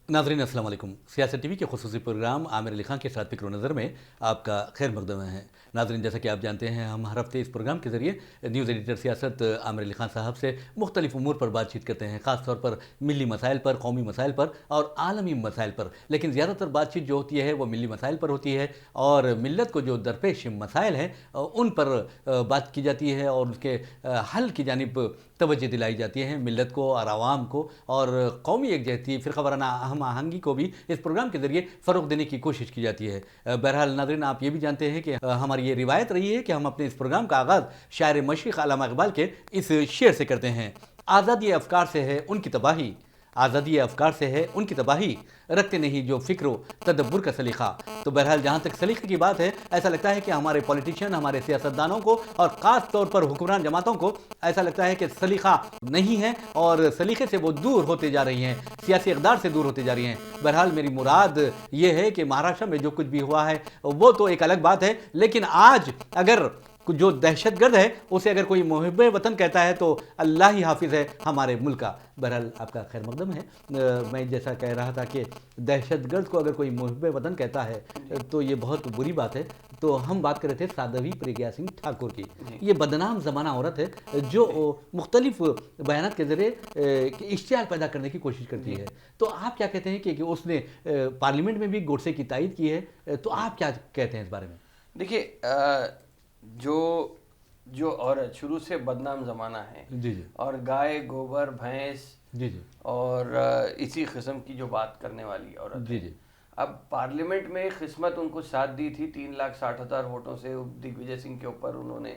नाज़रीन अस्सलाम वालेकुम। सियासत टीवी के खुसूसी प्रोग्राम आमिर अली खान के साथ फ़िक्र नज़र में आपका खैर मकदम है। नाज़रीन, जैसा कि आप जानते हैं, हम हर हफ्ते इस प्रोग्राम के ज़रिए न्यूज़ एडिटर सियासत आमिर अली खान साहब से मुख्तलिफ उमूर पर बातचीत करते हैं, ख़ास तौर पर मिली मसाइल पर, कौमी मसाइल पर और आलमी मसाइल पर। लेकिन ज़्यादातर बातचीत जो होती है वो मिली मसाइल पर होती है और मिल्लत को जो दरपेश मसाइल हैं उन पर बात की जाती है और उसके हल की जानिब तवज्जो दिलाई जाती है मिल्लत को और आवाम को, और कौमी एकजहती फ़िरका वाराना हम आहंगी को भी इस प्रोग्राम के ज़रिए फ़रोग़ देने की कोशिश की जाती है। बहरहाल नाज़रीन, आप ये भी जानते हैं कि हमारी ये रिवायत रही है कि हम अपने इस प्रोग्राम का आगाज़ शायर मशरिक़ अल्लामा इक़बाल के इस शेर से करते हैं। आज़ादी अफ़कार से है उनकी तबाही, आज़ादी अफ़कार से है उनकी तबाही, रखते नहीं जो फ़िक्र तदब्बुर का सलीक़ा। तो बहरहाल जहाँ तक सलीक़े की बात है, ऐसा लगता है कि हमारे पॉलिटिशियन, हमारे सियासतदानों को और ख़ास तौर पर हुक्मरान जमातों को ऐसा लगता है कि सलीक़ा नहीं है और सलीक़े से वो दूर होते जा रही हैं, सियासी इक़दार से दूर होते जा रही हैं। बहरहाल मेरी मुराद ये है कि महाराष्ट्र में जो कुछ भी हुआ है वो तो एक अलग बात है, लेकिन आज अगर जो दहशतगर्द है उसे अगर कोई मुहिब्बे वतन कहता है तो अल्लाह ही हाफिज़ है हमारे मुल्क का। बहरहाल आपका खैर मकदम है। मैं जैसा कह रहा था कि दहशतगर्द को अगर कोई मुहिब्बे वतन कहता है तो ये बहुत बुरी बात है। तो हम बात कर रहे थे साध्वी प्रज्ञा सिंह ठाकुर की। ये बदनाम ज़माना औरत है जो मुख्तलिफ बयानात के ज़रिए इश्तियाल पैदा करने की कोशिश करती है। तो आप क्या कहते हैं कि उसने पार्लियामेंट में भी गोडसे की तायद की है, तो आप क्या कहते हैं इस बारे में? देखिए, जो जो औरत शुरू से बदनाम ज़माना है जी जी और गाय गोबर भैंस जी जी और इसी किस्म की जो बात करने वाली औरत जी है, जी अब पार्लियामेंट में किस्मत उनको साथ दी थी। 3,60,000 वोटों से दिग्विजय सिंह के ऊपर उन्होंने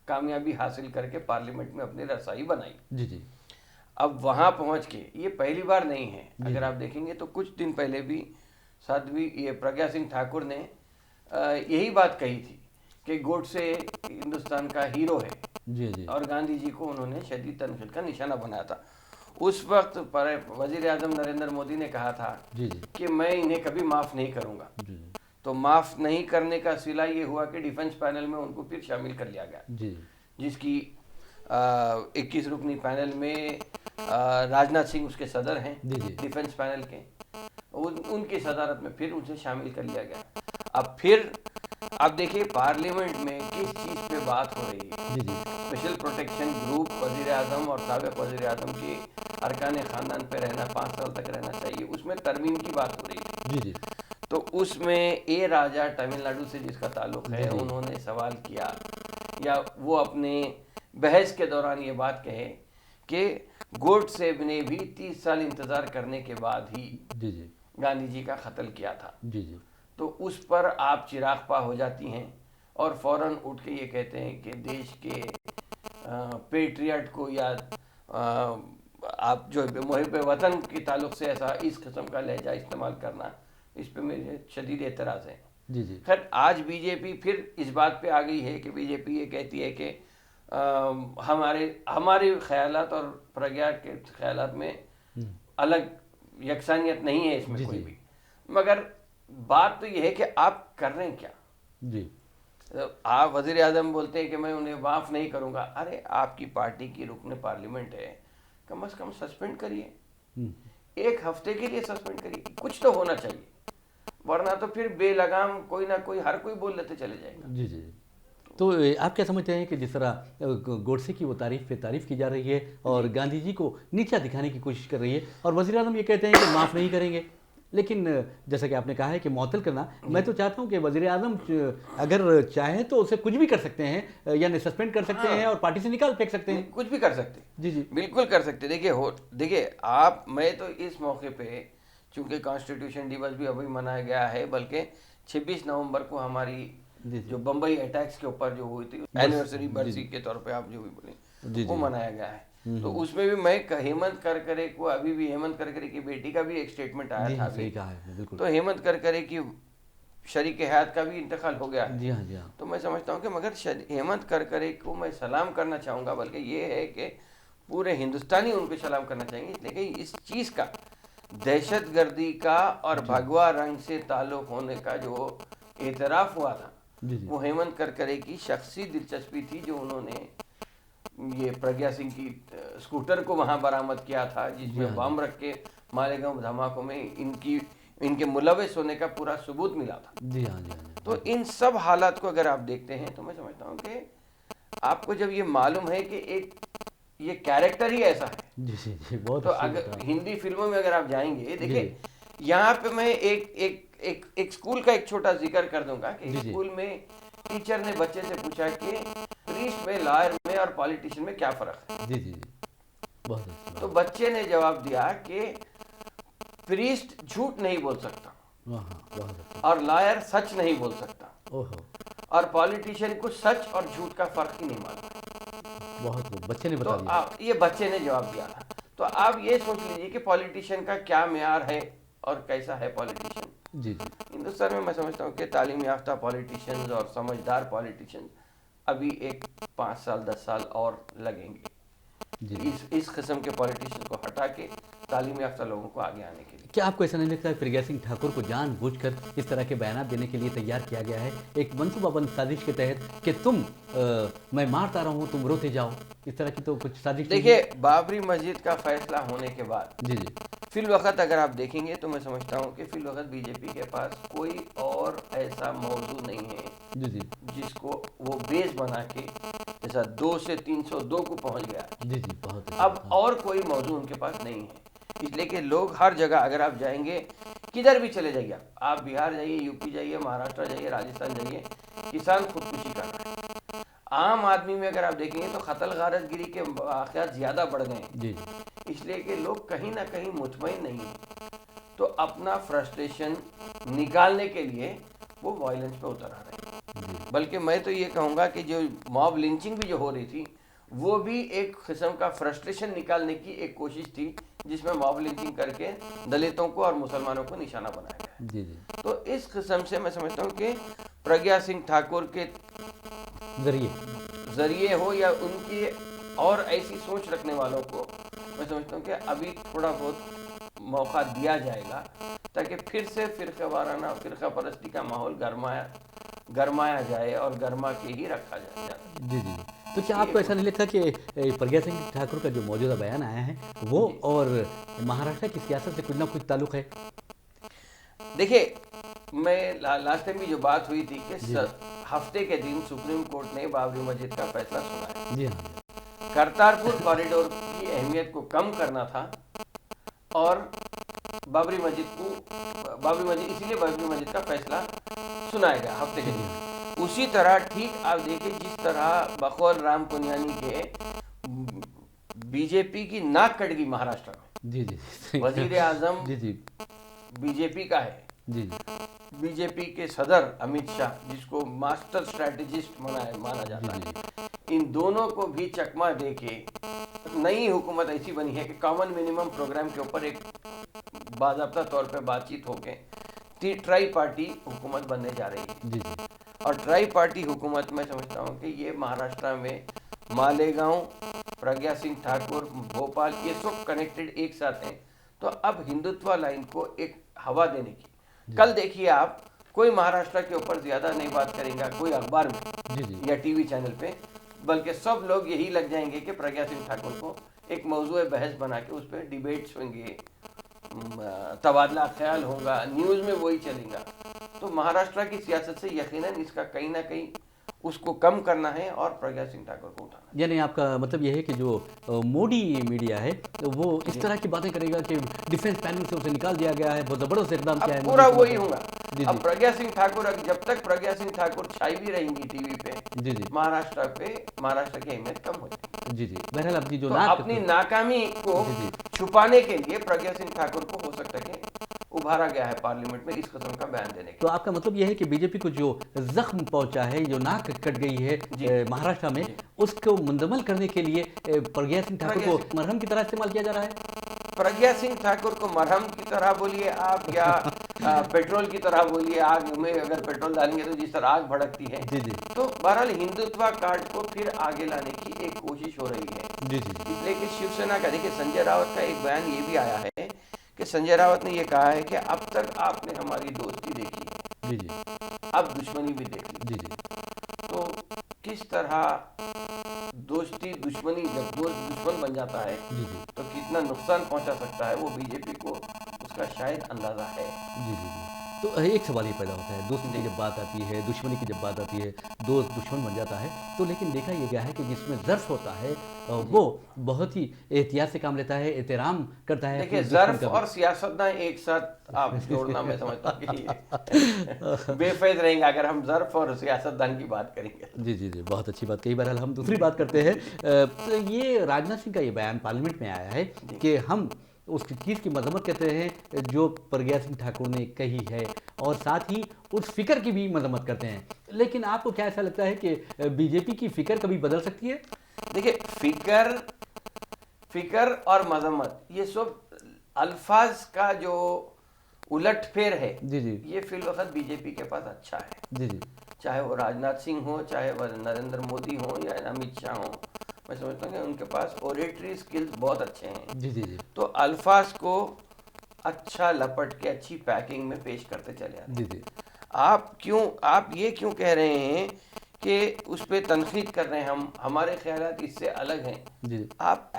कामयाबी हासिल करके पार्लियामेंट में अपनी रसाई बनाई। जी जी अब वहाँ पहुँच के ये पहली बार नहीं है। जी अगर जी आप देखेंगे तो कुछ दिन पहले भी साध्वी ये प्रज्ञा सिंह ठाकुर ने यही बात कही थी कि गोडसे हिंदुस्तान का हीरो है जी जी और गांधी जी को उन्होंने शदीद तनकीद का निशाना बनाया था। उस वक्त पर वजीर आजम नरेंद्र मोदी ने कहा था जी जी कि मैं इन्हें कभी माफ़ नहीं करूंगा। जी तो माफ़ नहीं करने का सिला ये हुआ कि डिफेंस पैनल में उनको फिर शामिल कर लिया गया, जी जिसकी 21 रुकनी पैनल में राजनाथ सिंह उसके सदर हैं जी जी डिफेंस पैनल के। उनकी सदारत में फिर उनसे शामिल कर लिया गया। अब फिर आप देखिए पार्लियामेंट में किस चीज़ पे बात हो रही है। जी जी स्पेशल प्रोटेक्शन ग्रुप वजीर आजम और साबिक वजीर आजम के अरकान ख़ानदान पे रहना 5 साल तक रहना चाहिए, उसमें तरमीम की बात हो रही है। जी जी तो उसमें ए राजा तमिलनाडु से जिसका ताल्लुक है, जी। उन्होंने सवाल किया या वो अपने बहस के दौरान ये बात कहे कि गोडसे ने भी 30 साल इंतज़ार करने के बाद ही जी जी गांधी जी का कत्ल किया था। जी जी तो उस पर आप चिराग पा हो जाती हैं और फौरन उठ के ये कहते हैं कि देश के पेट्रियट को या आप जो मुहिब वतन के ताल्लुक से ऐसा इस किस्म का लहजा इस्तेमाल करना, इस पे मेरे शदीद एतराज़ है। जी जी खैर आज बीजेपी फिर इस बात पे आ गई है कि बीजेपी ये कहती है कि हमारे ख्यालात और प्रज्ञा के ख्यालात में अलग यकसानियत नहीं है इसमें जी कोई जी भी। मगर बात तो यह है कि आप कर रहे हैं क्या। जी आप वजीर आजम बोलते हैं कि मैं उन्हें माफ़ नहीं करूंगा। अरे आपकी पार्टी की रुकन पार्लियामेंट है, कम से कम सस्पेंड करिए, एक हफ्ते के लिए सस्पेंड करिए, कुछ तो होना चाहिए, वरना तो फिर बेलगाम कोई ना कोई हर कोई बोल लेते चले जाएगा। जी जी तो आप क्या समझते हैं कि जिस तरह गोडसे की वो तारीफ पे तारीफ की जा रही है और गांधी जी को नीचा दिखाने की कोशिश कर रही है और वज़ीर आज़म ये कहते हैं कि माफ़ नहीं करेंगे, लेकिन जैसा कि आपने कहा है कि मुअत्तल करना, मैं तो चाहता हूं कि वज़ीर आज़म अगर चाहे तो उसे कुछ भी कर सकते हैं, यानी सस्पेंड कर सकते हैं और पार्टी से निकाल फेंक सकते हैं। कुछ भी कर सकते, जी जी बिल्कुल कर सकते। देखिए आप, मैं तो इस मौके पे, चूंकि कॉन्स्टिट्यूशन दिवस भी अभी मनाया गया है, बल्कि 26 नवंबर को हमारी जी जी जो बम्बई अटैक्स के ऊपर जो हुई थी एनिवर्सरी बरसी के तौर पे आप जो भी जी बोले वो जी मनाया गया है। तो उसमें भी मैं हेमंत करकरे को, अभी भी हेमंत करकरे की बेटी का भी एक स्टेटमेंट आया जी था हाँ, अभी। सही कहा है बिल्कुल। तो हेमंत करकरे की शरीक हयात का भी इंतकाल हो गया है। जी हाँ जी हाँ तो मैं समझता हूँ कि मगर हेमंत करकरे को मैं सलाम करना चाहूँगा, बल्कि ये है कि पूरे हिंदुस्तानी उनको सलाम करना चाहेंगे, लेकिन इस चीज़ का दहशतगर्दी का और भगवा रंग से ताल्लुक होने का जो एतराफ़ हुआ था, जी जी वो हेमंत करकरे की शख्सी दिलचस्पी थी, जो उन्होंने ये प्रज्ञा सिंह की स्कूटर को वहाँ बरामद किया था, जी जिसमें हाँ बम रख के मालेगांव धमाकों में इनके मुलविस होने का पूरा सबूत मिला था। जी हाँ, जी हाँ। तो इन सब हालात को अगर आप देखते हैं तो मैं समझता हूँ कि आपको जब ये मालूम है कि एक ये कैरेक्टर ही ऐसा है, जी जी जी, बहुत तो अच्छी अगर बात है। हिंदी फिल्मों में अगर आप जाएंगे, जी। देखिए यहाँ पे मैं एक स्कूल का एक छोटा जिक्र कर दूंगा कि जी, जी। स्कूल में टीचर ने बच्चे से पूछा कि प्रीस्ट में, लॉयर में और पॉलिटिशियन में क्या फर्क है। जी जी जी, बहुत अच्छी तो बात। बच्चे ने जवाब दिया कि प्रीस्ट झूठ नहीं बोल सकता हाँ, बहुत अच्छा। और लॉयर सच नहीं बोल सकता ओहो, और पॉलिटिशियन को सच और झूठ का फर्क ही नहीं मालूम। बहुत खूब, बच्चे ने तो बता दिया। आप ये बच्चे ने जवाब दिया था। तो आप ये सोच लीजिए कि पॉलिटिशियन का क्या मेयार है और कैसा है पॉलिटिशियन। जी जी हिंदुस्तान में मैं समझता हूँ कि तालीम याफ्ता पॉलिटिशियंस और समझदार पॉलिटिशियंस अभी एक 5 साल 10 साल और लगेंगे जी। इस किस्म के पॉलिटिशियन को हटा के तालीम याफ्ता लोगों को आगे आने के लिए। क्या आपको ऐसा नहीं लगता है प्रज्ञा सिंह ठाकुर को जानबूझकर इस तरह के बयान देने के लिए तैयार किया गया है, एक मनसूबाबंद साजिश के तहत कि मैं मारता रहा हूँ, तुम रोते जाओ, इस तरह की तो कुछ साजिश नहीं है? देखिए, बाबरी मस्जिद का फैसला होने के बाद जी जी फिल वक्त अगर आप देखेंगे तो मैं समझता हूँ कि फिल वक्त बीजेपी के पास कोई और ऐसा मौजू नहीं है जी जी जिसको वो बेस बना के, जैसा 2 से 302 को पहुंच गया, जी जी, बहुत अब अच्छा। और कोई मौजू उनके पास नहीं है। इसलिए कि लोग हर जगह अगर आप जाएंगे, किधर भी चले जाइए, आप बिहार जाइए, यूपी जाइए, महाराष्ट्र जाइए, राजस्थान जाइए, किसान खुदकुशी कर रहे हैं। आम आदमी में अगर आप देखेंगे तो कत्ल गारतगिरी के वाक़यात ज़्यादा बढ़ गए हैं, जी जी इसलिए कि लोग कहीं ना कहीं मुतमईन नहीं हैं, तो अपना फ्रस्ट्रेशन निकालने के लिए वो वायलेंस पे उतर आ रहे हैं। बल्कि मैं तो ये कहूँगा कि जो मॉब लिंचिंग भी जो हो रही थी, वो भी एक किस्म का फ्रस्ट्रेशन निकालने की एक कोशिश थी, जिसमें मॉब लिंचिंग करके दलितों को और मुसलमानों को निशाना बनाया गया। जी जी, तो इस किस्म से मैं समझता हूँ कि प्रज्ञा सिंह ठाकुर के जरिए जरिए हो या उनकी और ऐसी सोच रखने वालों को, मैं समझता हूँ कि अभी थोड़ा बहुत मौका दिया जाएगा, ताकि फिर से फिरका वाराना, फिरका परस्ती का माहौल गरमाया जाए और गरमा के ही रखा जाए। जी जी। तो क्या आपको ऐसा नहीं लगता कि प्रज्ञा सिंह ठाकुर का जो मौजूदा बयान आया है वो और महाराष्ट्र की सियासत से कुछ ना कुछ ताल्लुक है? देखिए, मैं लास्ट टाइम भी जो बात हुई थी कि हफ्ते के दिन सुप्रीम कोर्ट ने बाबरी मस्जिद का फैसला सुनाया। जी हाँ। करतारपुर कॉरिडोर की अहमियत को कम करना था और बाबरी मस्जिद इसीलिए बाबरी मस्जिद का फैसला सुनाया गया हफ्ते के दिन। उसी तरह ठीक आप देखिए, जिस तरह बकौल राम पुनियानी के बीजेपी की नाक कट गई महाराष्ट्र में। जी जी, वजीर आजम जी जी बीजेपी का है, जी जी बीजेपी के सदर अमित शाह, जिसको मास्टर स्ट्रैटेजिस्ट माना जाता है, इन दोनों को भी चकमा देके नई हुकूमत ऐसी बनी है कि कॉमन मिनिमम प्रोग्राम के ऊपर एक बाज़ाब्ता तौर पे बातचीत होके ट्राई पार्टी हुकूमत बनने जा रही है। जी जी और ट्राई पार्टी हुकूमत में समझता हूँ कि ये महाराष्ट्र में मालेगांव, प्रज्ञा सिंह ठाकुर, भोपाल, ये सब कनेक्टेड एक साथ हैं। तो अब हिंदुत्व लाइन को एक हवा देने की, कल देखिए आप, कोई महाराष्ट्र के ऊपर ज़्यादा नहीं बात करेगा कोई अखबार में जी जी या टीवी चैनल पे, बल्कि सब लोग यही लग जाएंगे कि प्रज्ञा सिंह ठाकुर को एक मौजूद बहस बना के उस पर डिबेट्स होंगे, तबादला ख्याल होगा, न्यूज़ में वही चलेगा। तो महाराष्ट्र की सियासत से यकीनन इसका कहीं ना कहीं उसको कम करना है और प्रज्ञा सिंह ठाकुर को उठाना है। यानी आपका मतलब यह है कि जो मोदी मीडिया है वो इस तरह की बातें करेगा कि डिफेंस पैनल से उसे निकाल दिया गया है, बहुत ज़बरदस्त एकदम क्या है, अब पूरा वही होगा। जी अब जी प्रज्ञा सिंह ठाकुर, जब तक प्रज्ञा सिंह ठाकुर छाई भी रहेंगी टीवी पे, जी जी महाराष्ट्र की अहमियत कम हो जाएगी। जी जी, बहरहाल अपनी जो तो अपनी नाकामी को जी, जी। छुपाने के लिए प्रज्ञा सिंह ठाकुर को हो सकता है कि उभारा गया है पार्लियामेंट में इस किस्म का बयान देने के। तो आपका मतलब यह है कि बीजेपी को जो जख्म पहुंचा है, जो नाक कट गई है महाराष्ट्र में, उसको मुंदमल करने के लिए प्रज्ञा सिंह ठाकुर को मरहम की तरह इस्तेमाल किया जा रहा है? प्रज्ञा सिंह ठाकुर को मरहम की तरह बोलिए आप या पेट्रोल की तरह बोलिए, आग में अगर पेट्रोल डालेंगे तो जिस तरह आग भड़कती है, जी जी तो बहरहाल हिंदुत्व कार्ड को फिर आगे लाने की एक कोशिश हो रही है। जी जी इसलिए कि शिवसेना का, देखिए संजय रावत का एक बयान ये भी आया है कि संजय रावत ने ये कहा है कि अब तक आपने हमारी दोस्ती देखी है, जी जी अब दुश्मनी भी देख ली। जी जी तो किस तरह दोस्ती दुश्मनी, जब दोस्त दुश्मन बन जाता है जी जी तो कितना नुकसान पहुंचा सकता है, वो बीजेपी को उसका शायद अंदाज़ा है। जी जी जी। तो एक सवाल ये पैदा होता है, दोस्ती की जब बात आती है, दुश्मनी की जब बात आती है, दोस्त दुश्मन बन जाता है, तो लेकिन देखा ये गया है कि जिसमें ज़र्फ़ होता है वो बहुत ही एहतियात से काम लेता है, एहतराम करता है देखिए, अपने दुश्मन ज़र्फ़ का भी। और सियासतदान एक साथ आप जोड़ना मैं समझता हूँ कि बेफायदा रहेंगे अगर हम ज़र्फ़ और सियासतदान की बात करेंगे। जी, जी, जी, बहुत अच्छी बात कही। बहरहाल हम दूसरी बात करते हैं। तो ये राजनाथ सिंह का ये बयान पार्लियामेंट में आया है कि हम उस चीज़ की मजम्मत करते हैं जो प्रज्ञा सिंह ठाकुर ने कही है और साथ ही उस फ़िक्र की भी मजम्मत करते हैं। लेकिन आपको क्या ऐसा लगता है कि बीजेपी की फ़िक्र कभी बदल सकती है? देखिए, फ़िक्र और मजम्मत ये सब अल्फाज का जो उलटफेर है, जी, जी। ये फिलवक़्त बीजेपी के पास अच्छा है। जी, जी। चाहे वो राजनाथ सिंह हो, चाहे वह नरेंद्र मोदी हो या अमित शाह हो, मैं समझता हूँ कि उनके पास ओरेटरी स्किल्स बहुत अच्छे हैं। जी, जी, जी। तो अल्फाज को अच्छा लपट के अच्छी पैकिंग में पेश करते चले आते हैं। जी, जी। आप ये क्यों कह रहे हैं कि उस पर तनकीद कर रहे हैं, हमारे ख्यालात इससे अलग हैं। जी, जी। आप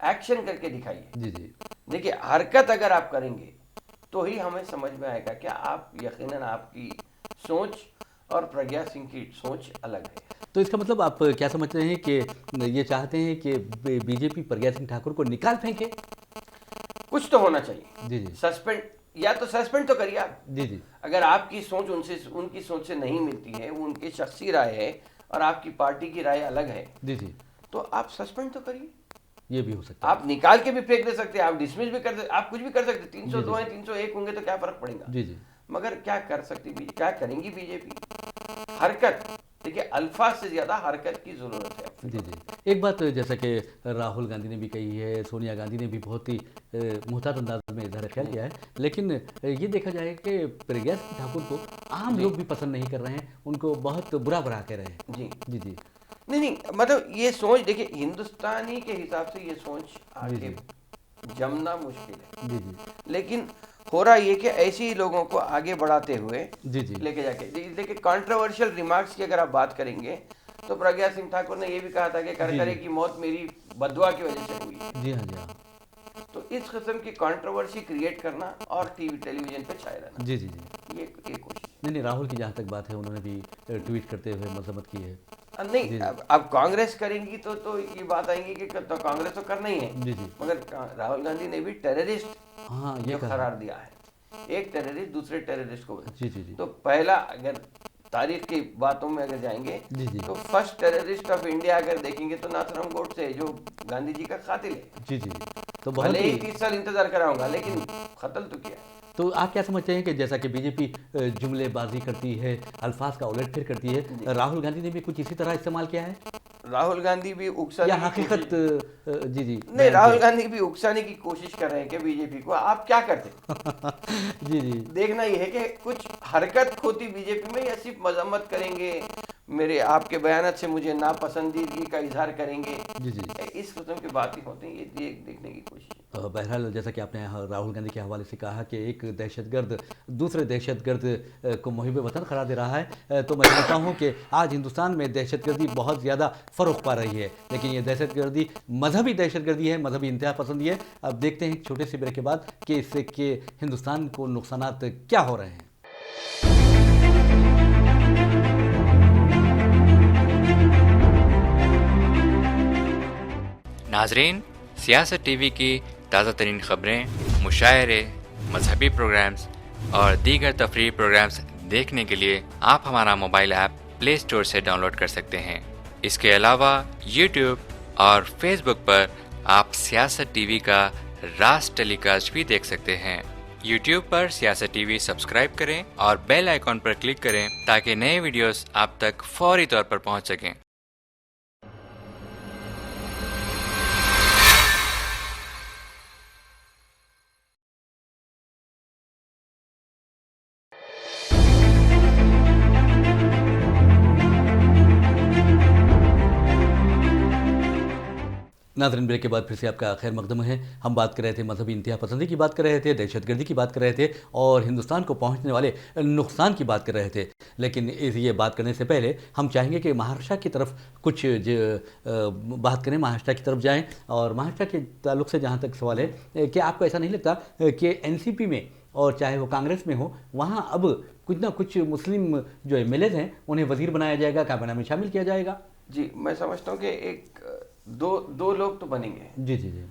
एक्शन करके दिखाइए। जी, जी। देखिए, हरकत अगर आप करेंगे तो ही हमें समझ में आएगा कि आप यकीनन आपकी सोच और प्रज्ञा सिंह की सोच अलग है। तो इसका मतलब आप क्या समझते हैं कि ये चाहते हैं कि बीजेपी प्रज्ञा सिंह ठाकुर को निकाल फेंके? कुछ तो होना चाहिए। जी, जी। सस्पेंड, या तो सस्पेंड तो करिए आप। जी, जी। अगर आपकी सोच उनकी सोच से नहीं मिलती है, वो उनकी शख्सी राय है और आपकी पार्टी की राय अलग है, जी, जी। तो आप सस्पेंड तो करिए। ये भी हो सकता है। आप निकाल के भी फेंक दे सकते हैं, आप डिसमिस भी कर सकते, आप कुछ भी कर सकते। जी, 302 जी। है, 301 होंगे तो क्या फर्क पड़ेगा। जी, जी। मगर क्या करेंगी बीजेपी? हरकत। देखिए, अल्फाज से ज्यादा हरकत की जरूरत है। जी, जी। एक बात जैसा कि राहुल गांधी ने भी कही है, सोनिया गांधी ने भी बहुत ही मुहतात अंदाज में इजहार ख्याल किया है, लेकिन ये देखा जाए कि प्रज्ञा सिंह ठाकुर को आम लोग भी पसंद नहीं कर रहे हैं, उनको बहुत बुरा भला कह रहे हैं। जी जी, जी। नहीं, मतलब ये सोच, देखिए, हिंदुस्तानी के हिसाब से ये सोच आगे जमना मुश्किल है। जी, जी। लेकिन हो रहा ये कि ऐसे ही लोगों को आगे बढ़ाते हुए जी, जी। लेके जाके, देखिए, कंट्रोवर्शियल रिमार्क्स की अगर आप बात करेंगे तो प्रज्ञा सिंह ठाकुर ने ये भी कहा था कि करकरे की मौत मेरी बददुआ की वजह से हुई है। जी हाँ, जी हाँ। तो इस किस्म की कंट्रोवर्सी क्रिएट करना और टेलीविजन पे छाए रहना, जी, जी, जी। ये कोशिश। नहीं, राहुल की जहाँ तक बात है, उन्होंने भी ट्वीट करते हुए मजम्मत की है। नहीं, अब कांग्रेस करेंगी तो ये बात आएंगी कि तो कांग्रेस तो करना ही है। जी, जी। मगर राहुल गांधी ने भी टेररिस्ट हाँ, ये करार दिया है। एक टेररिस्ट दूसरे टेररिस्ट को। जी, जी, जी। तो पहला, अगर तारीख की बातों में अगर जाएंगे, जी, जी। तो फर्स्ट टेररिस्ट ऑफ इंडिया अगर देखेंगे तो नाथुराम गोडसे, जो गांधी जी का कातिल है। जी, जी। तो बहुत भले ही ही 30 साल इंतजार कराऊंगा, लेकिन कत्ल तो किया। तो आप क्या समझते हैं कि जैसा कि बीजेपी जुमलेबाजी करती है, अल्फाज का उलटफेर करती है, राहुल गांधी ने भी कुछ इसी तरह इस्तेमाल किया है राहुल गांधी भी उकसाने या की हकीकत? कोशिश- जी, जी। नहीं, राहुल गांधी भी उकसाने की कोशिश कर रहे हैं कि बीजेपी को आप क्या करते। जी, जी। देखना ये है कि कुछ हरकत होती बीजेपी में, या सिर्फ मजम्मत करेंगे, मेरे आपके बयानात से मुझे नापसंदीदगी का इजहार करेंगे। जी, जी। इस किस्म की बातें होती हैं, ये देखने की कोशिश है। बहरहाल जैसा कि आपने राहुल गांधी के हवाले से कहा कि एक दहशतगर्द दूसरे दहशतगर्द को मुहिब वतन करार दे रहा है, तो मैं समझता हूँ कि आज हिंदुस्तान में दहशतगर्दी बहुत ज़्यादा फ़रोग़ पा रही है, लेकिन ये दहशतगर्दी मजहबी दहशतगर्दी है, मजहबी इंतहा पसंदी है। अब देखते हैं एक छोटे से ब्रेक के बाद कि इससे कि हिंदुस्तान को नुकसानात क्या हो रहे हैं। नाजरीन, सियासत टीवी की ताज़ा तरीन ख़बरें, मुशायरे, मजहबी प्रोग्राम्स और दीगर तफरीही प्रोग्राम्स देखने के लिए आप हमारा मोबाइल ऐप प्ले स्टोर से डाउनलोड कर सकते हैं। इसके अलावा यूट्यूब और फेसबुक पर आप सियासत टीवी का रास्त टेलीकास्ट भी देख सकते हैं। यूट्यूब पर सियासत टीवी सब्सक्राइब करें और बेल आइकॉन पर क्लिक करें ताकि नए वीडियोस आप तक फौरी तौर पर पहुंच सकें। नाज़रीन, ब्रेक के बाद फिर से आपका खैर मकदम है। हम बात कर रहे थे मजहबी इंतहा पसंदी की बात कर रहे थे, दहशतगर्दी की बात कर रहे थे और हिंदुस्तान को पहुंचने वाले नुकसान की बात कर रहे थे। लेकिन ये बात करने से पहले हम चाहेंगे कि महाराष्ट्र की तरफ कुछ बात करें, महाराष्ट्र की तरफ जाएं। और महाराष्ट्र के ताल्लुक से जहाँ तक सवाल है कि आपको ऐसा नहीं लगता कि एनसीपी में और चाहे वो कांग्रेस में हो, वहाँ अब कुछ ना कुछ मुस्लिम जो एमएलएज हैं उन्हें वजीर बनाया जाएगा, काबीना में शामिल किया जाएगा? जी, मैं समझता हूँ कि एक दो लोग तो बनेंगे। जी जी जी।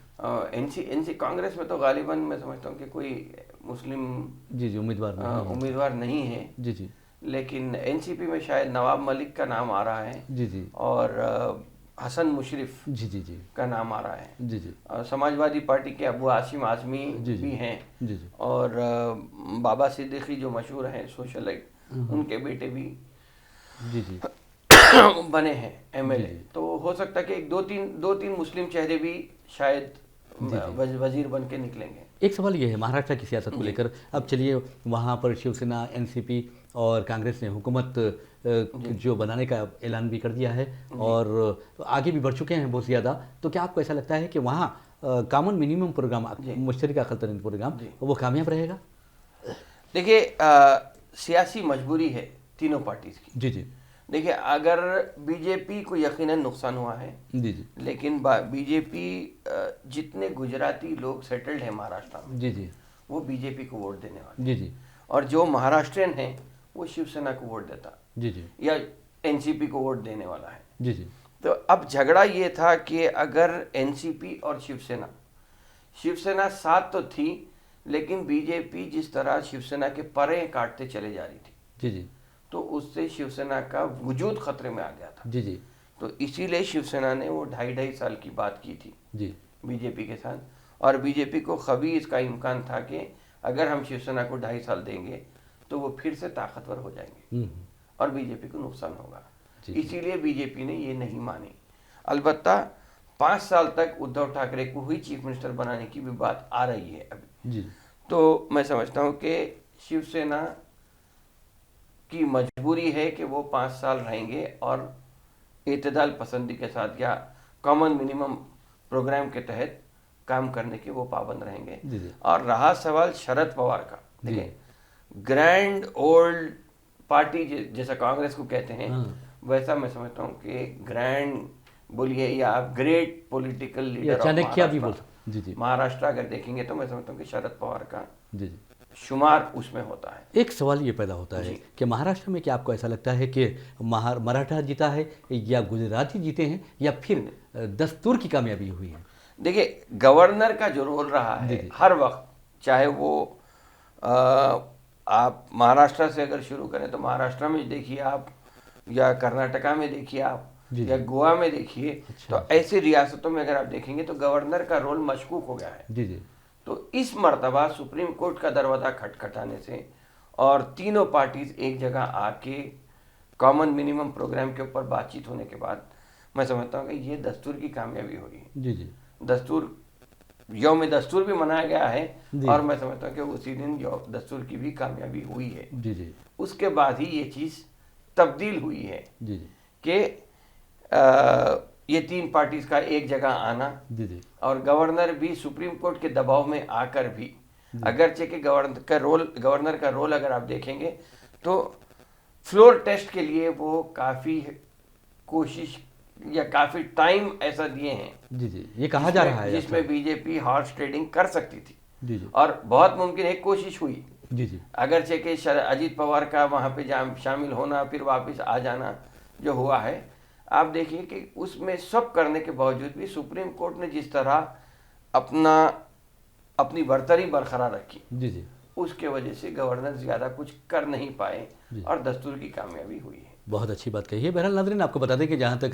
एनसी कांग्रेस में तो गालिबन मैं समझता हूँ कि कोई मुस्लिम जी उम्मीदवार नहीं है। जी जी। लेकिन एनसीपी में शायद नवाब मलिक का नाम आ रहा है। जी जी। और हसन मुशरिफ जी जी जी का नाम आ रहा है। जी जी। समाजवादी पार्टी के अबू आसिम आजमी भी हैं। जी जी। और बाबा सिद्दीकी जो मशहूर हैं सोशलाइट, उनके बेटे भी जी जी बने हैं एमएलए। तो हो सकता है कि दो तीन मुस्लिम चेहरे भी शायद वजीर बन के निकलेंगे। एक सवाल ये है महाराष्ट्र की सियासत को लेकर। अब चलिए, वहाँ पर शिवसेना, एनसीपी और कांग्रेस ने हुकूमत जो बनाने का ऐलान भी कर दिया है और आगे भी बढ़ चुके हैं बहुत ज़्यादा। तो क्या आपको ऐसा लगता है कि वहाँ कॉमन मिनिमम प्रोग्राम, मुश्तरका अक़ल तरीन प्रोग्राम, वो कामयाब रहेगा? देखिए, सियासी मजबूरी है तीनों पार्टीज की। जी जी। देखिए, अगर बीजेपी को यकीनन नुकसान हुआ है। जी जी। लेकिन बीजेपी जितने गुजराती लोग सेटल्ड हैं महाराष्ट्र में, जी जी, वो बीजेपी को वोट देने वाले। जी जी। और जो महाराष्ट्रियन हैं वो शिवसेना को वोट देता, जी जी, या एनसीपी को वोट देने वाला है। जी जी। तो अब झगड़ा ये था कि अगर एनसीपी और शिवसेना साथ तो थी, लेकिन बीजेपी जिस तरह शिवसेना के परे काटते चले जा रही थी, जी जी, तो उससे शिवसेना का वजूद खतरे में आ गया था। जी जी। तो इसीलिए शिवसेना ने वो 2.5 साल की बात की थी जी बीजेपी के साथ। और बीजेपी को कभी इसका इम्कान था कि अगर हम शिवसेना को 2.5 साल देंगे तो वो फिर से ताकतवर हो जाएंगे और बीजेपी को नुकसान होगा। इसीलिए बीजेपी ने ये नहीं मानी। अलबत्ता 5 साल तक उद्धव ठाकरे को ही चीफ मिनिस्टर बनाने की भी बात आ रही है अभी। जी। तो मैं समझता हूँ कि शिवसेना की मजबूरी है कि वो 5 साल रहेंगे और इत्तेदाल पसंदी के साथ या कॉमन मिनिमम प्रोग्राम के तहत काम करने के वो पाबंद रहेंगे। जी। और रहा सवाल शरद पवार का, देखिए, ग्रैंड ओल्ड पार्टी जैसा कांग्रेस को कहते हैं, वैसा मैं समझता हूँ कि ग्रैंड बोलिए या ग्रेट पॉलिटिकल लीडर चाणक्य भी बोल। जी जी। महाराष्ट्र अगर देखेंगे तो मैं समझता हूँ कि शरद पवार का जी जी शुमार उसमें होता है। एक सवाल ये पैदा होता है कि महाराष्ट्र में क्या आपको ऐसा लगता है कि मराठा जीता है या गुजराती जीते हैं या फिर दस्तूर की कामयाबी हुई है? देखिए, गवर्नर का जो रोल रहा है हर वक्त, चाहे वो आप महाराष्ट्र से अगर शुरू करें तो महाराष्ट्र में देखिए आप, या कर्नाटका में देखिए आप, या गोवा में देखिए। तो ऐसी रियासतों में अगर आप देखेंगे तो गवर्नर का रोल मशकूक हो गया है। जी जी। तो इस मर्तबा सुप्रीम कोर्ट का दरवाज़ा खटखटाने से और तीनों पार्टीज एक जगह आके कॉमन मिनिमम प्रोग्राम के ऊपर बातचीत होने के बाद मैं समझता हूँ कि ये दस्तूर की कामयाबी हुई है। जी जी। दस्तूर, यौम दस्तूर भी मनाया गया है और मैं समझता हूँ कि उसी दिन दस्तूर की भी कामयाबी हुई है। जी जी। उसके बाद ही ये चीज़ तब्दील हुई है जी जी कि ये तीन पार्टीज का एक जगह आना। जी जी। और गवर्नर भी सुप्रीम कोर्ट के दबाव में आकर भी, अगरचे कि गवर्नर का रोल अगर आप देखेंगे तो फ्लोर टेस्ट के लिए वो काफ़ी कोशिश या काफ़ी टाइम ऐसा दिए हैं। जी जी, ये कहा जा रहा है जिसमें बीजेपी हॉर्स ट्रेडिंग कर सकती थी। जी जी। और बहुत मुमकिन है कोशिश हुई। जी जी। अगरचे कि अजीत पवार का वहाँ पे शामिल होना फिर वापस आ जाना जो हुआ है, आप देखिए कि उसमें सब करने के बावजूद भी सुप्रीम कोर्ट ने जिस तरह अपनी बरतरी बरकरार रखी, जी जी, उसके वजह से गवर्नर ज़्यादा कुछ कर नहीं पाए और दस्तूर की कामयाबी हुई है। बहुत अच्छी बात कही है। बहरहाल नाज़रीन, आपको बता दें कि जहाँ तक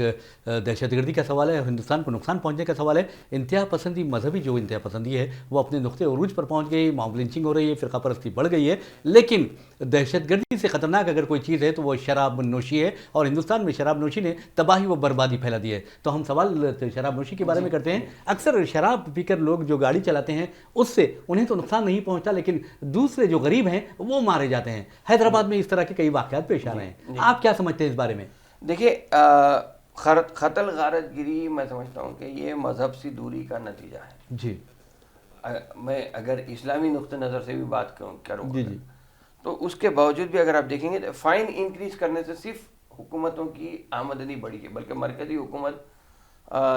दहशतगर्दी का सवाल है, हिंदुस्तान को नुकसान पहुँचने का सवाल है, इंतहा पसंदी, मजहबी जो इंतहा पसंदी है वो अपने नुक्ते उरूज पर पहुँच गई, मॉब लिंचिंग हो रही है, फ़िरका परस्ती बढ़ गई है। लेकिन दहशतगर्दी से ख़तरनाक अगर कोई चीज़ है तो वो शराब नोशी है और हिंदुस्तान में शराब नोशी ने तबाही व बर्बादी फैला दी है। तो हम सवाल शराब नोशी के बारे में करते हैं। अक्सर शराब पीकर लोग जो गाड़ी चलाते हैं उससे उन्हें तो नुकसान नहीं पहुँचता, लेकिन दूसरे जो गरीब हैं वो मारे जाते हैं। हैदराबाद में इस तरह के कई वाक़यात पेश आ रहे हैं। आप क्या समझते हैं इस बारे में? देखिए, क़त्ल गारतगिरी मैं समझता हूँ कि ये मज़हब से दूरी का नतीजा है जी मैं अगर इस्लामी नुक्ते नज़र से भी बात करूँ जी जी तो उसके बावजूद भी अगर आप देखेंगे तो फ़ाइन इंक्रीज करने से सिर्फ हुकूमतों की आमदनी बढ़ी है, बल्कि मरकज़ी हुकूमत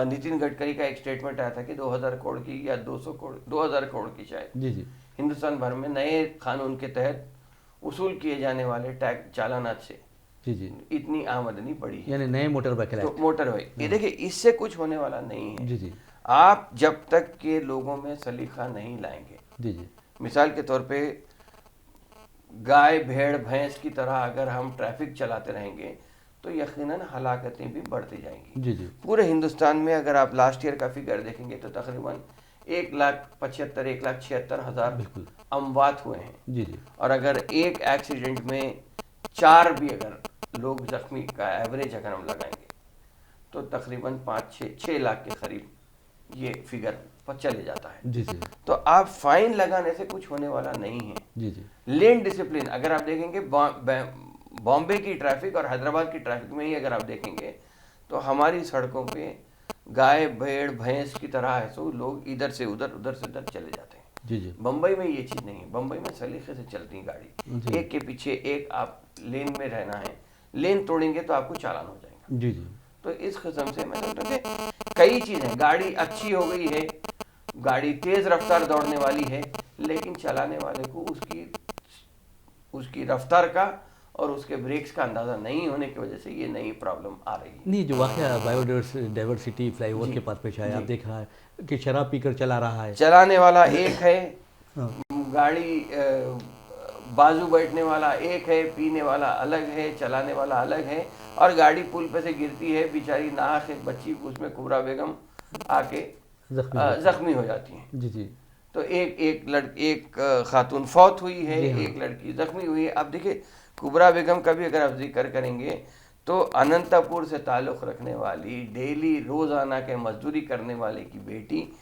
नितिन गडकरी का एक स्टेटमेंट आया था कि 2000 करोड़ की या 200 करोड़ 2000 करोड़ की शायद जी जी हिंदुस्तान भर में नए कानून के तहत वसूल किए जाने वाले टैक्स चालानात से जी जी इतनी आमदनी बढ़ी है। यानी नए मोटर व्हीकल तो एक्ट। मोटर व्हीकल ये देखिए इससे कुछ होने वाला नहीं है जी जी आप जब तक के लोगों में सलीका नहीं लाएंगे। जी जी मिसाल के तौर पे गाय भेड़ भैंस की तरह अगर हम ट्रैफिक चलाते रहेंगे तो यकीनन हलाकतें भी बढ़ती जाएंगी। जी जी पूरे हिंदुस्तान में अगर आप लास्ट ईयर का फिगर देखेंगे तो तकरीबन 1,75,1,76,000 बिल्कुल अमवात हुए हैं जी जी और अगर एक एक्सीडेंट में 4 भी अगर लोग जख्मी का एवरेज अगर हम लगाएंगे तो तकरीबन 5-6 लाख के करीब ये फिगर पर चले जाता है। जी जी तो आप फाइन लगाने से कुछ होने वाला नहीं है। जी जी लेन डिसिप्लिन अगर आप देखेंगे बॉम्बे की ट्रैफिक और हैदराबाद की ट्रैफिक में ही अगर आप देखेंगे तो हमारी सड़कों पे गाय भेड़ भैंस की तरह है सो लोग इधर से उधर चले जाते हैं। जी जी बम्बई में ये चीज़ नहीं है, बम्बई में सलीके से चलती है गाड़ी, जी। एक के पीछे एक आप लेन में रहना है, लेन तोड़ेंगे तो आपको चालान हो जाएगा। जी जी तो इस किस्म से मैं समझता हूँ कि कई चीज़ें गाड़ी अच्छी हो गई है, गाड़ी तेज़ रफ्तार दौड़ने वाली है, लेकिन चलाने वाले को उसकी रफ्तार का और उसके ब्रेक्स का अंदाज़ा नहीं होने की वजह से ये नई प्रॉब्लम आ रही है। नहीं, जो वाक़या बायोडाइवर्सिटी फ्लाईओवर के पास पेश आया, आप देख रहा है कि शराब पीकर चला रहा है, चलाने वाला एक है, हाँ। गाड़ी बाजू बैठने वाला एक है, पीने वाला अलग है, चलाने वाला अलग है, और गाड़ी पुल पे से गिरती है, बेचारी नाक एक बच्ची उसमें कुबरा बेगम आके जख्मी हो जाती है। जी जी तो एक खातून फौत हुई है, एक लड़की जख्मी हुई है। अब देखिए कुबरा बेगम का भी अगर आप जिक्र करेंगे तो अनंतपुर से ताल्लुक़ रखने वाली, डेली रोज़ाना के मजदूरी करने वाले की बेटी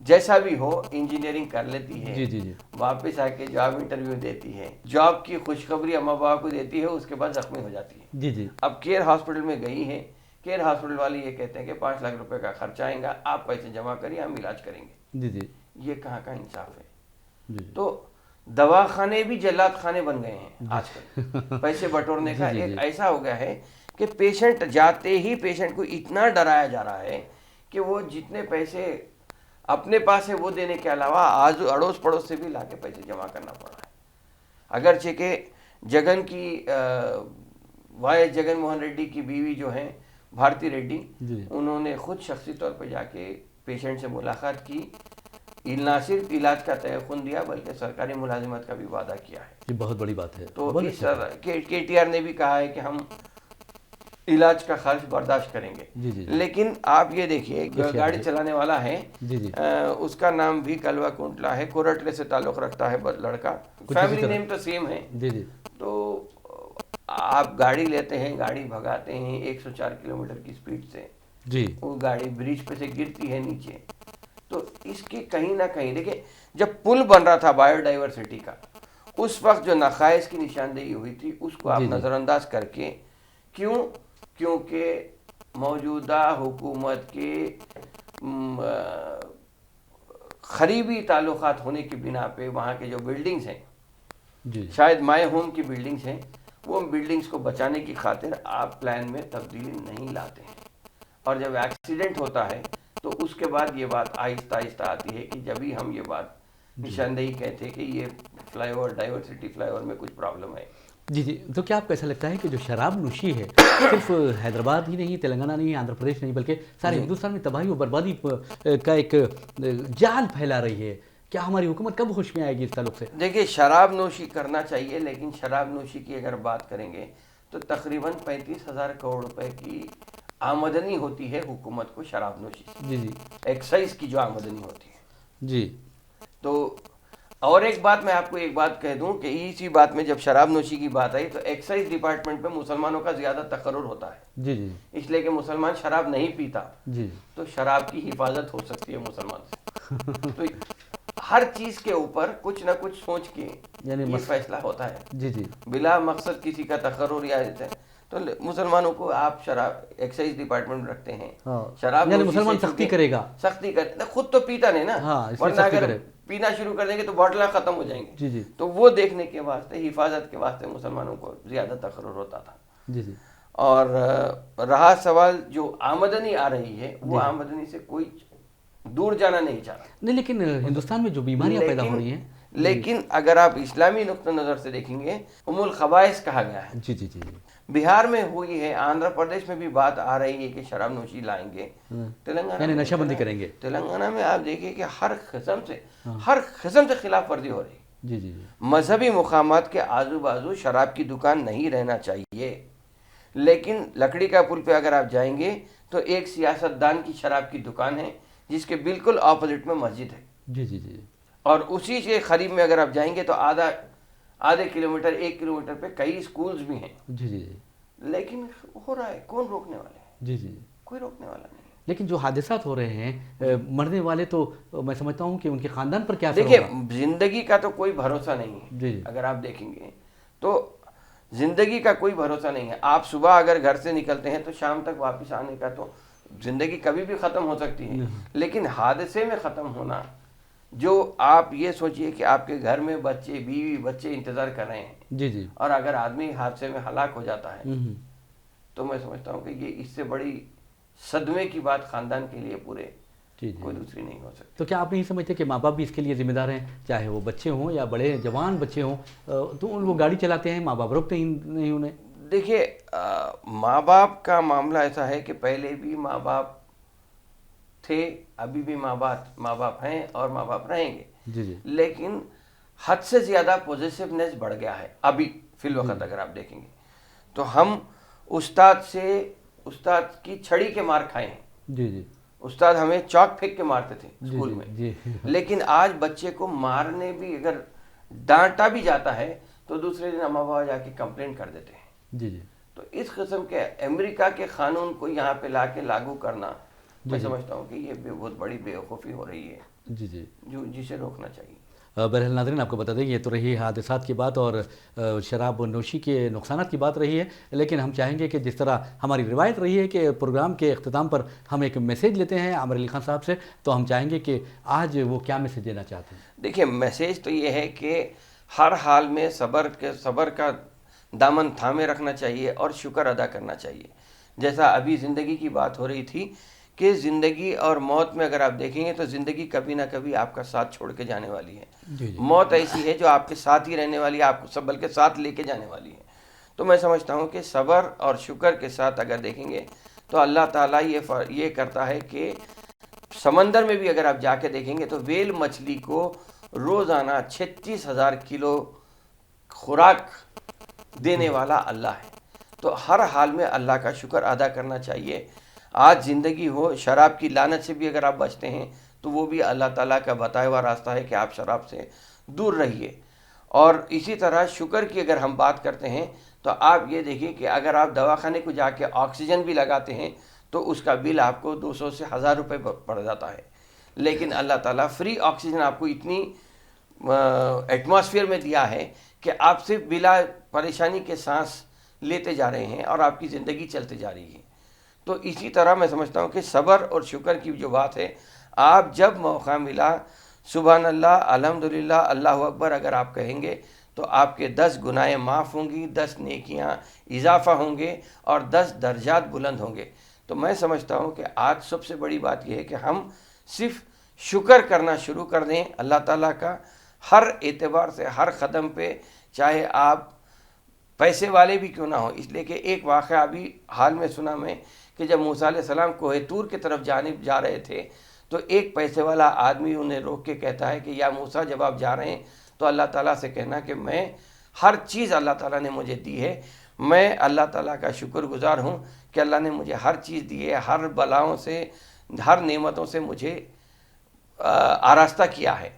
जैसा भी हो इंजीनियरिंग कर लेती है, जी जी जी वापस आके जॉब इंटरव्यू देती है, जॉब की खुशखबरी अम्मा बाबा को देती है, उसके बाद जख्मी हो जाती है। जी जी अब केयर हॉस्पिटल में गई है, केयर हॉस्पिटल वाले ये कहते हैं कि 5 लाख रुपए का खर्चा आएगा, आप पैसे जमा करिए, हम इलाज करेंगे। जी जी ये कहाँ का इंसाफ है? जी तो दवाखाने भी जल्लाद खाने बन गए हैं आजकल। पैसे बटोरने का एक ऐसा हो गया है कि पेशेंट जाते ही पेशेंट को इतना डराया जा रहा है कि वो जितने पैसे अपने पास है वो देने के अलावा आज अड़ोस पड़ोस से भी लाके पैसे जमा करना पड़ रहा है। अगरचे के जगन की वाई जगन मोहन रेड्डी की बीवी जो है भारती रेड्डी, उन्होंने खुद शख्सी तौर पर जाके पेशेंट से मुलाकात की, ना सिर्फ इलाज का तयखुन दिया बल्कि सरकारी मुलाजिमत का भी वादा किया है। ये बहुत बड़ी बात है। तो इस KTR ने भी कहा है कि हम इलाज का खर्च बर्दाश्त करेंगे। जी जी लेकिन आप ये देखिए गाड़ी चलाने वाला है जी जी उसका नाम भी कलवा कुंटला है, कोरटले से ताल्लुक रखता है लड़का, फैमिली नेम तो सेम है। जी जी तो आप गाड़ी लेते हैं, गाड़ी भगाते हैं 104 किलोमीटर की स्पीड से, जी वो गाड़ी ब्रिज पे से गिरती है नीचे। तो इसके कहीं ना कहीं देखिए जब पुल बन रहा था बायोडाइवर्सिटी का, उस वक्त जो नकाइस की निशानदेही हुई थी उसको आप नज़रअंदाज करके क्योंकि मौजूदा हुकूमत के करीबी ताल्लुकात होने की बिना पे वहाँ के जो बिल्डिंग्स हैं, शायद माय होम की बिल्डिंग्स हैं, वो बिल्डिंग्स को बचाने की खातिर आप प्लान में तब्दीली नहीं लाते हैं। और जब एक्सीडेंट होता है तो उसके बाद ये बात आहिस्ता आहिस्ता आती है कि जब भी हम ये बात निशानदेही कहते हैं कि ये फ्लाईओवर डाइवर्सिटी फ्लाईओवर में कुछ प्रॉब्लम है। जी जी तो क्या आपको ऐसा लगता है कि जो शराब नोशी है सिर्फ हैदराबाद ही नहीं, तेलंगाना नहीं, आंध्र प्रदेश नहीं, बल्कि सारे हिंदुस्तान में तबाही और बर्बादी का एक जाल फैला रही है? क्या हमारी हुकूमत कब होश में आएगी इस ताल्लुक से? देखिए शराब नोशी करना चाहिए, लेकिन शराब नोशी की अगर बात करेंगे तो तकरीबन 35,000 करोड़ रुपए की आमदनी होती है हुकूमत को शराब नोशी से। जी जी एक्साइज की जो आमदनी होती है जी। तो और एक बात मैं आपको एक बात कह दूं कि इसी बात में जब शराब नोशी की बात आई तो एक्साइज डिपार्टमेंट पे मुसलमानों का ज़्यादा तकर्रुर होता है। जी जी इसलिए कि मुसलमान शराब नहीं पीता जी तो शराब की हिफाजत हो सकती है मुसलमान से। तो हर चीज़ के ऊपर कुछ ना कुछ सोच के यानी ये फैसला होता है। जी जी बिला मकसद किसी का तकर्रुर या तो मुसलमानों को आप शराब एक्साइज डिपार्टमेंट में रखते हैं, हाँ, शराब यानी नोशी मुसलमान से सख्ती चूके- करेगा। सख्ती कर, खुद तो पीता नहीं ना, हाँ, इसलिए वरना सख्ती अगर करे। पीना शुरू कर देंगे तो बॉटल खत्म हो जाएंगे। जी जी तो वो देखने के वास्ते, हिफाजत के वास्ते मुसलमानों को ज्यादा तकर्रुर होता था। जी जी और रहा सवाल जो आमदनी आ रही है, वो आमदनी से कोई दूर जाना नहीं चाहता। नहीं, लेकिन हिंदुस्तान में जो बीमारियां पैदा हो रही हैं। लेकिन अगर आप इस्लामी नुक्ता नज़र से देखेंगे, उमुल खबाइस कहा गया है। जी जी जी जी। बिहार में हुई है, आंध्र प्रदेश में भी बात आ रही है कि शराब नोशी लाएंगे, तेलंगाना यानी में नशाबंदी करेंगे। तेलंगाना में आप देखिए कि हर किस्म से खिलाफ वर्जी हो रही है। जी जी जी मजहबी मुकामात के आजू बाजू शराब की दुकान नहीं रहना चाहिए, लेकिन लकड़ी का पुल पे अगर आप जाएंगे तो एक सियासतदान की शराब की दुकान है, जिसके बिल्कुल ऑपोजिट में मस्जिद है। जी जी जी और उसी के करीब में अगर आप जाएंगे तो आधे किलोमीटर 1 किलोमीटर पे कई स्कूल्स भी हैं। जी जी जी लेकिन हो रहा है, कौन रोकने वाले हैं? जी जी। कोई रोकने वाला नहीं। लेकिन जो हादसात हो रहे हैं, मरने वाले तो मैं समझता हूँ कि उनके खानदान पर क्या असर देखिए, होगा? जिंदगी का तो कोई भरोसा नहीं है। जी। अगर आप देखेंगे तो जिंदगी का कोई भरोसा नहीं है। आप सुबह अगर घर से निकलते हैं तो शाम तक वापस आने का, तो जिंदगी कभी भी खत्म हो सकती है। लेकिन हादसे में खत्म होना, जो आप ये सोचिए कि आपके घर में बच्चे, बीवी बच्चे इंतजार कर रहे हैं, जी जी और अगर आदमी हादसे में हलाक हो जाता है, तो मैं समझता हूँ कि ये इससे बड़ी सदमे की बात खानदान के लिए पूरे जी जी। कोई दूसरी नहीं हो सकती। तो क्या आप नहीं समझते कि माँ बाप भी इसके लिए जिम्मेदार हैं, चाहे वो बच्चे हों या बड़े जवान बच्चे हों? तो वो गाड़ी चलाते हैं, माँ बाप रोकते ही नहीं उन्हें। देखिए, माँ बाप का मामला ऐसा है कि पहले भी माँ बाप थे, अभी भी माँ बाप हैं और माँ बाप रहेंगे। जी जी लेकिन हद से ज़्यादा पॉजिटिवनेस बढ़ गया है अभी फिल वक्त। अगर आप देखेंगे तो हम उस्ताद की छड़ी के मार खाए हैं। जी जी उस्ताद हमें चौक फेंक के मारते थे जी, स्कूल जी, में। जी। लेकिन आज बच्चे को मारने भी, अगर डांटा भी जाता है तो दूसरे दिन अम्मा बाबा जाके कंप्लेंट कर देते हैं। जी जी तो इस किस्म के अमेरिका के कानून को यहाँ पे लाके लागू करना, मैं समझता हूँ कि ये बहुत बड़ी बेवकूफ़ी हो रही है, जी जी। जिसे रोकना चाहिए। बहरहाल नाज़रीन, आपको बता दें ये तो रही हादसात की बात और शराब नोशी के नुकसानात की बात रही है। लेकिन हम चाहेंगे कि जिस तरह हमारी रिवायत रही है कि प्रोग्राम के अख्ताम पर हम एक मैसेज लेते हैं आमिर अली खान साहब से, तो हम चाहेंगे कि आज वो क्या मैसेज देना चाहते हैं। देखिए, मैसेज तो ये है कि हर हाल में सब्र का दामन थामे रखना चाहिए और शुक्र अदा करना चाहिए। जैसा अभी ज़िंदगी की बात हो रही थी कि ज़िंदगी और मौत में अगर आप देखेंगे तो ज़िंदगी कभी ना कभी आपका साथ छोड़ के जाने वाली है। जी जी। मौत ऐसी है जो आपके साथ ही रहने वाली है, आपको सब बल्कि साथ लेके जाने वाली है। तो मैं समझता हूँ कि सब्र और शुक्र के साथ अगर देखेंगे तो अल्लाह ताला ये करता है कि समंदर में भी अगर आप जाके देखेंगे तो वेल मछली को रोज़ाना 36,000 किलो खुराक देने वाला अल्लाह है। तो हर हाल में अल्लाह का शुक्र अदा करना चाहिए। आज ज़िंदगी हो, शराब की लानत से भी अगर आप बचते हैं तो वो भी अल्लाह ताला का बताया हुआ रास्ता है कि आप शराब से दूर रहिए। और इसी तरह शुक्र की अगर हम बात करते हैं तो आप ये देखिए कि अगर आप दवाखाने को जाके ऑक्सीजन भी लगाते हैं तो उसका बिल आपको 200 से 1000 रुपये पड़ जाता है। लेकिन अल्लाह ताला फ्री ऑक्सीजन आपको इतनी एटमॉस्फेयर में दिया है कि आप सिर्फ बिला परेशानी के सांस लेते जा रहे हैं और आपकी ज़िंदगी चलते जा रही है। तो इसी तरह मैं समझता हूँ कि सब्र और शुक्र की जो बात है, आप जब मौका मिला सुबहान अल्लाह, अल्हम्दुलिल्लाह, अल्लाहु अकबर अगर आप कहेंगे तो आपके 10 गुनाहें माफ़ होंगी, 10 नेकियां इजाफ़ा होंगे और 10 दर्जात बुलंद होंगे। तो मैं समझता हूँ कि आज सबसे बड़ी बात यह है कि हम सिर्फ शुक्र करना शुरू कर दें अल्लाह ताला का, हर एतबार से, हर कदम पे, चाहे आप पैसे वाले भी क्यों ना हो। इसलिए कि एक वाक़या अभी हाल में सुना मैं कि जब मूसा अलैहिस्सलाम कोहे तूर की तरफ जा रहे थे तो एक पैसे वाला आदमी उन्हें रोक के कहता है कि या मूसा, जब आप जा रहे हैं तो अल्लाह ताला से कहना कि मैं हर चीज़ अल्लाह ताला ने मुझे दी है, मैं अल्लाह ताला का शुक्रगुजार हूँ कि अल्लाह ने मुझे हर चीज़ दी है, हर बलाओं से, हर नेमतों से मुझे आरास्ता किया है।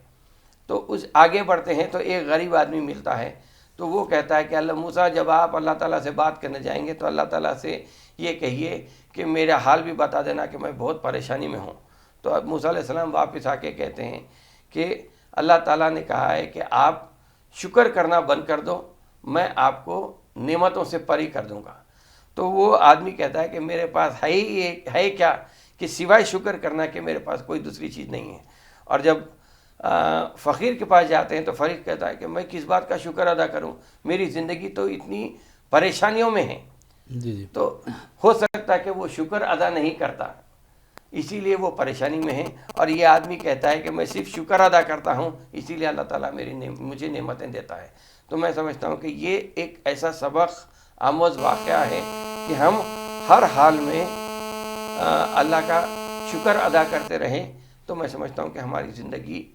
तो उस आगे बढ़ते हैं तो एक गरीब आदमी मिलता है तो वो कहता है कि अल्लाह मूसा, जब आप अल्लाह ताला से बात करने जाएंगे तो अल्लाह ताला से ये कहिए कि मेरा हाल भी बता देना कि मैं बहुत परेशानी में हूँ। तो अब मूसा अलैहिस्सलाम वापस आके कहते हैं कि अल्लाह ताला ने कहा है कि आप शुक्र करना बंद कर दो, मैं आपको नेमतों से परी कर दूंगा। तो वो आदमी कहता है कि मेरे पास है ही है क्या कि सिवाय शुक्र करना कि मेरे पास कोई दूसरी चीज़ नहीं है। और जब फ़कीर के पास जाते हैं तो फ़कीर कहता है कि मैं किस बात का शुक्र अदा करूं, मेरी ज़िंदगी तो इतनी परेशानियों में है। जी जी। तो हो सकता है कि वो शुक्र अदा नहीं करता, इसीलिए वो परेशानी में है। और ये आदमी कहता है कि मैं सिर्फ शुक्र अदा करता हूँ, इसीलिए अल्लाह ताला मुझे नेमतें देता है। तो मैं समझता हूँ कि ये एक ऐसा सबक आमोज़ वाक़या है कि हम हर हाल में अल्लाह का शुक्र अदा करते रहें, तो मैं समझता हूँ कि हमारी ज़िंदगी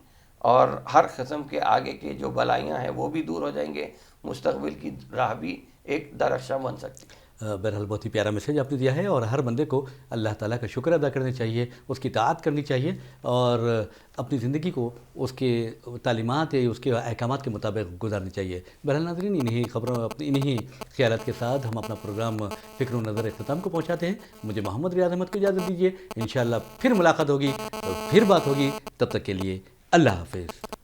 और हर किस्म के आगे के जो बलाइयाँ हैं वो भी दूर हो जाएंगे, मुस्तक़बिल की राह भी एक दरख्शां बन सकती है। बहरहाल बहुत ही प्यारा मैसेज आपने दिया है और हर बंदे को अल्लाह ताला का शुक्र अदा करना चाहिए, उसकी ताअत करनी चाहिए और अपनी ज़िंदगी को उसके तालीमात या उसके अहकामात के मुताबिक गुजारनी चाहिए। बहरहाल नाज़रीन, इन्हीं खबरों इन्हीं ख़यालात के साथ हम अपना प्रोग्राम फ़िक्र व नज़र इख्तिताम को पहुँचाते हैं। मुझे मोहम्मद रियाज़ अहमद को इजाज़त दीजिए। इंशाअल्लाह फिर मुलाकात होगी, फिर बात होगी। तब तक के लिए अल्लाह हाफ़िज़।